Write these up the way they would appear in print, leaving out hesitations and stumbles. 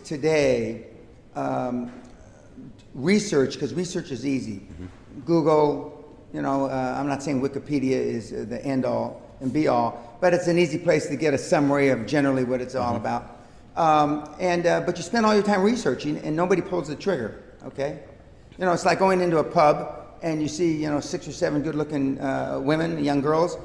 today research, because research is easy. Google, I'm not saying Wikipedia is the end all and be all, but it's an easy place to get a summary of generally what it's all about. But you spend all your time researching and nobody pulls the trigger, okay? It's like going into a pub and you see, 6 or 7 good-looking women, young girls,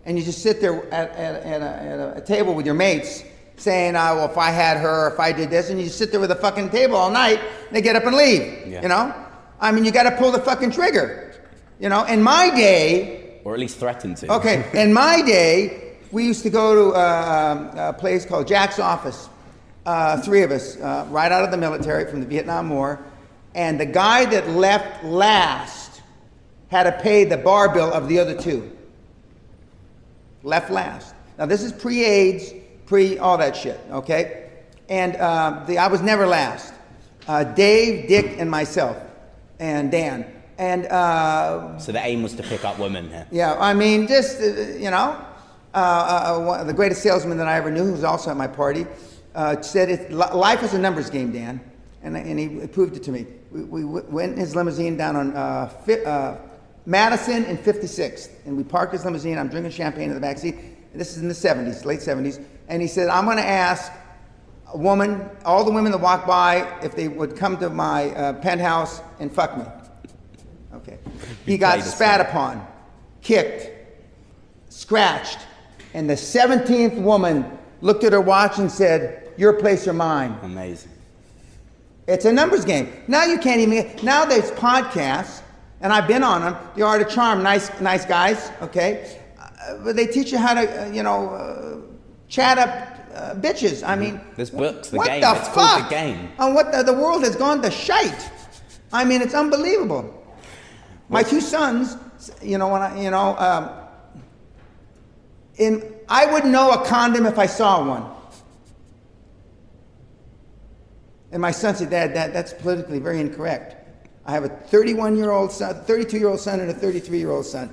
and you just sit there at a table with your mates saying, well, if I had her, if I did this, and you just sit there with a fucking table all night, and they get up and leave, you got to pull the fucking trigger, In my day... Or at least threaten to. Okay, in my day, we used to go to a place called Jack's Office, 3 of us, right out of the military from the Vietnam War, and the guy that left last had to pay the bar bill of the other 2. Left last. Now this is pre-AIDS, all that shit, okay? And I was never last. Dave, Dick, and myself, and Dan. And so the aim was to pick up women here. Yeah, the greatest salesman that I ever knew, who was also at my party, said life is a numbers game, Dan, and he proved it to me. We went in his limousine down on Madison and 56th, and we parked his limousine. I'm drinking champagne in the backseat. This is in the 70s, late 70s, and he said, I'm going to ask a woman, all the women that walk by, if they would come to my penthouse and fuck me. Okay. He got spat upon, kicked, scratched, and the 17th woman looked at her watch and said, your place or mine. Amazing. It's a numbers game. Now you can't even, now there's podcasts, and I've been on them, The Art of Charm, nice guys, okay? But they teach you how to, chat up bitches. I mean, there's books, the what game. The it's fuck? Called The Game. And the world has gone to shite. I mean, it's unbelievable. My 2 sons, I wouldn't know a condom if I saw one. And my son said, Dad, that's politically very incorrect. I have a 31-year-old son, 32-year-old son, and a 33-year-old son.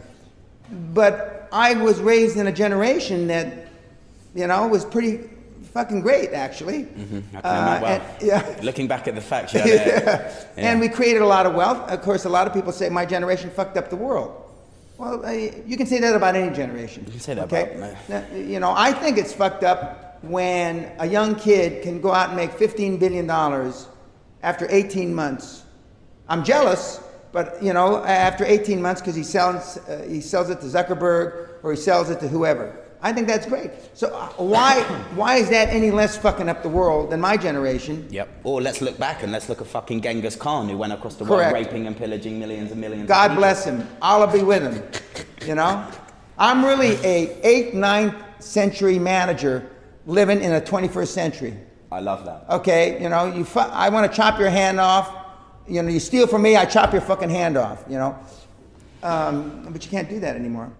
But I was raised in a generation that, was pretty fucking great, actually. I can imagine. Looking back at the facts, And we created a lot of wealth. Of course, a lot of people say my generation fucked up the world. Well, you can say that about any generation. You can say that about me. Now, I think it's fucked up when a young kid can go out and make $15 billion after 18 months. I'm jealous, but after 18 months, because he sells it to Zuckerberg or he sells it to whoever. I think that's great. So why is that any less fucking up the world than my generation? Yep. Or let's look back and let's look at fucking Genghis Khan, who went across the world raping and pillaging millions and millions. God bless him. Allah be with him. I'm really a 8th, 9th century manager living in a 21st century. I love that. Okay, I want to chop your hand off. You steal from me, I chop your fucking hand off. But you can't do that anymore.